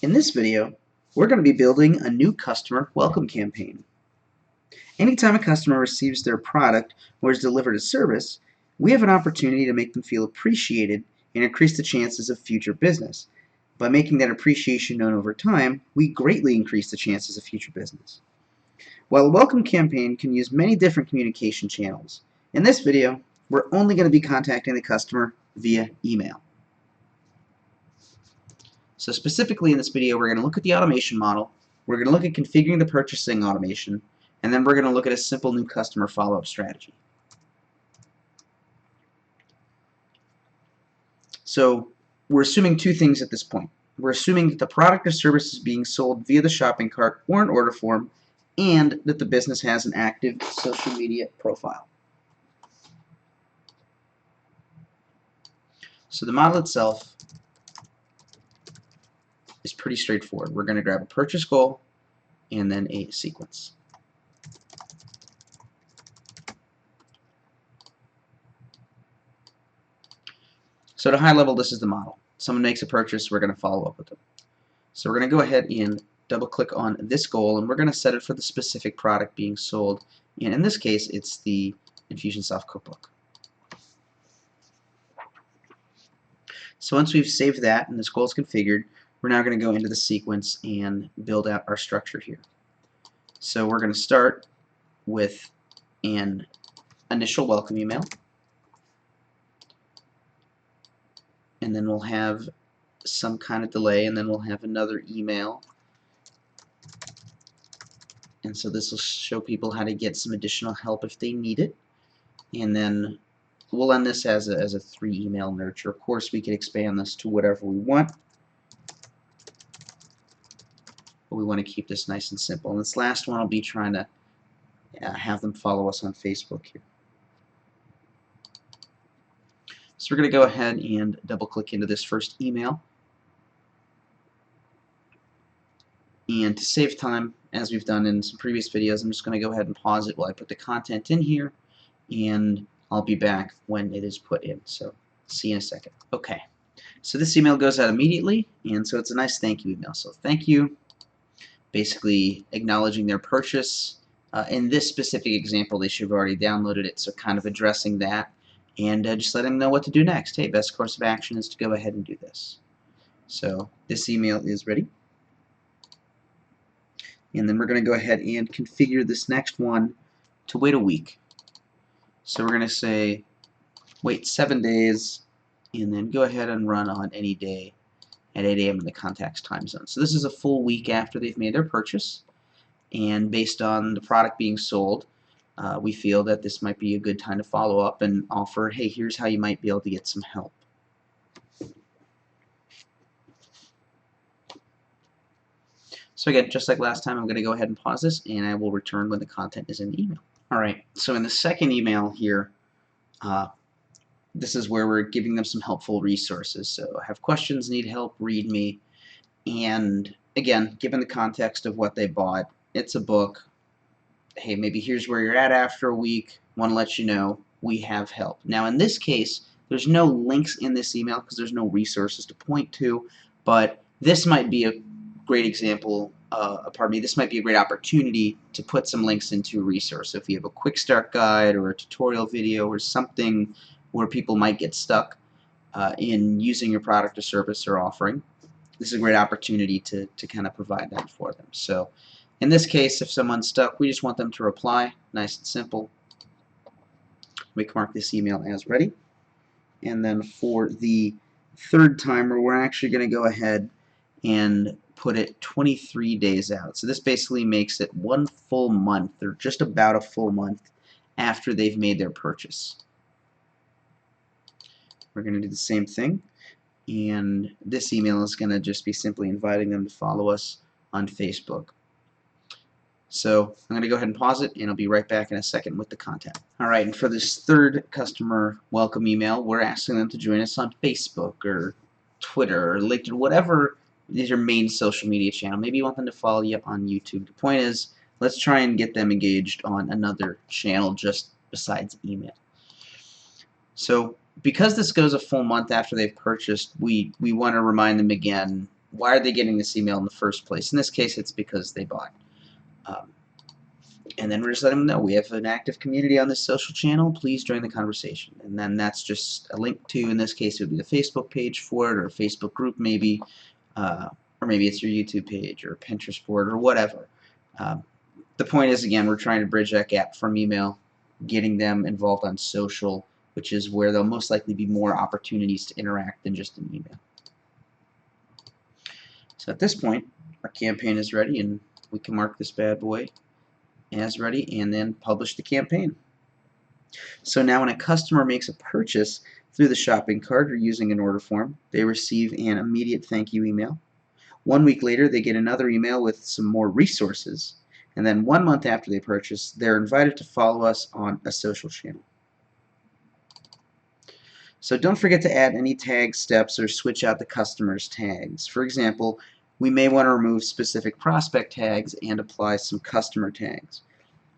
In this video, we're going to be building a new customer welcome campaign. Anytime a customer receives their product or is delivered a service, we have an opportunity to make them feel appreciated and increase the chances of future business. By making that appreciation known over time, we greatly increase the chances of future business. While a welcome campaign can use many different communication channels, in this video, we're only going to be contacting the customer via email. So specifically in this video, we're going to look at the automation model, we're going to look at configuring the purchasing automation, and then we're going to look at a simple new customer follow-up strategy. So we're assuming two things at this point. We're assuming that the product or service is being sold via the shopping cart or an order form, and that the business has an active social media profile. So the model itself is pretty straightforward. We're going to grab a purchase goal and then a sequence. So at a high level, this is the model. Someone makes a purchase, we're going to follow up with them. So we're going to go ahead and double click on this goal, and we're going to set it for the specific product being sold. And in this case, it's the Infusionsoft Cookbook. So once we've saved that and this goal is configured, we're now going to go into the sequence and build out our structure here. So we're going to start with an initial welcome email, and then we'll have some kind of delay, and then we'll have another email. And so this will show people how to get some additional help if they need it. And then we'll end this as a 3-email nurture. Of course, we can expand this to whatever we want, but we want to keep this nice and simple. And this last one, I'll be trying to have them follow us on Facebook here. So we're going to go ahead and double click into this first email. And to save time, as we've done in some previous videos, I'm just going to go ahead and pause it while I put the content in here, and I'll be back when it is put in. So see you in a second. Okay, so this email goes out immediately, and so it's a nice thank you email. So thank you, basically acknowledging their purchase. In this specific example, they should have already downloaded it, so kind of addressing that, and just letting them know what to do next. Hey, best course of action is to go ahead and do this. So this email is ready. And then we're going to go ahead and configure this next one to wait a week. So we're going to say wait 7 days, and then go ahead and run on any day at 8 a.m. in the contact's time zone. So this is a full week after they've made their purchase, and based on the product being sold, we feel that this might be a good time to follow up and offer, hey, here's how you might be able to get some help. So again, just like last time, I'm going to go ahead and pause this, and I will return when the content is in the email. Alright, so in the second email here, this is where we're giving them some helpful resources. So have questions, need help, read me. And again, given the context of what they bought, it's a book. Hey, maybe here's where you're at after a week. Want to let you know we have help. Now in this case, there's no links in this email because there's no resources to point to, but this might be a great example, this might be a great opportunity to put some links into a resource. So if you have a quick start guide or a tutorial video or something where people might get stuck in using your product or service or offering, this is a great opportunity to kind of provide that for them. So in this case, if someone's stuck, we just want them to reply, nice and simple. We can mark this email as ready. And then for the third timer, we're actually going to go ahead and put it 23 days out. So this basically makes it 1 full month, or just about a full month, after they've made their purchase. We're going to do the same thing, and this email is going to just be simply inviting them to follow us on Facebook. So I'm going to go ahead and pause it, and I'll be right back in a second with the content. Alright, and for this third customer welcome email, we're asking them to join us on Facebook or Twitter or LinkedIn, whatever is your main social media channel. Maybe you want them to follow you on YouTube. The point is, let's try and get them engaged on another channel just besides email. So because this goes a full month after they've purchased, we want to remind them again why are they getting this email in the first place? In this case, it's because they bought. Um, and then we're just letting them know we have an active community on this social channel. Please join the conversation. And then that's just a link to, in this case, it would be the Facebook page for it, or a Facebook group maybe, or maybe it's your YouTube page or Pinterest board or whatever. The point is, again, we're trying to bridge that gap from email, getting them involved on social, which is where there'll most likely be more opportunities to interact than just an email. So at this point, our campaign is ready, and we can mark this bad boy as ready and then publish the campaign. So now when a customer makes a purchase through the shopping cart or using an order form, they receive an immediate thank you email. 1 week later, they get another email with some more resources. And then 1 month after they purchase, they're invited to follow us on a social channel. So don't forget to add any tag steps or switch out the customer's tags. For example, we may want to remove specific prospect tags and apply some customer tags.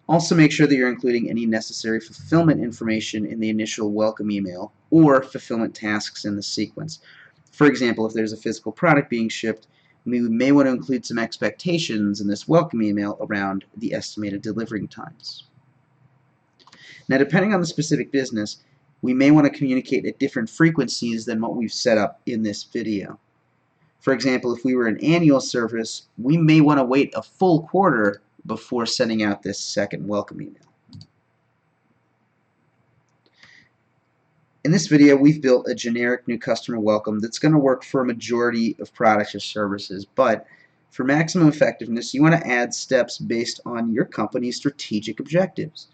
Also make sure that you're including any necessary fulfillment information in the initial welcome email or fulfillment tasks in the sequence. For example, if there's a physical product being shipped, we may want to include some expectations in this welcome email around the estimated delivery times. Now, depending on the specific business, we may want to communicate at different frequencies than what we've set up in this video. For example, if we were an annual service, we may want to wait a full quarter before sending out this second welcome email. In this video, we've built a generic new customer welcome that's going to work for a majority of products or services, but for maximum effectiveness, you want to add steps based on your company's strategic objectives.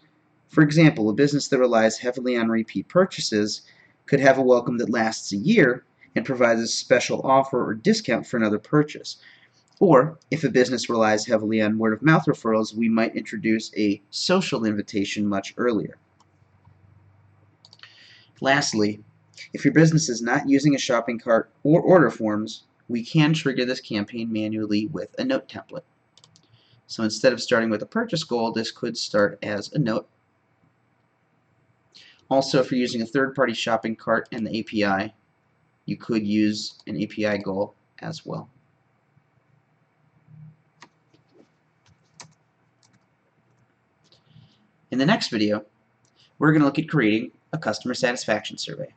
For example, a business that relies heavily on repeat purchases could have a welcome that lasts a year and provides a special offer or discount for another purchase. Or, if a business relies heavily on word-of-mouth referrals, we might introduce a social invitation much earlier. Lastly, if your business is not using a shopping cart or order forms, we can trigger this campaign manually with a note template. So instead of starting with a purchase goal, this could start as a note. Also, if you're using a third-party shopping cart and the API, you could use an API goal as well. In the next video, we're going to look at creating a customer satisfaction survey.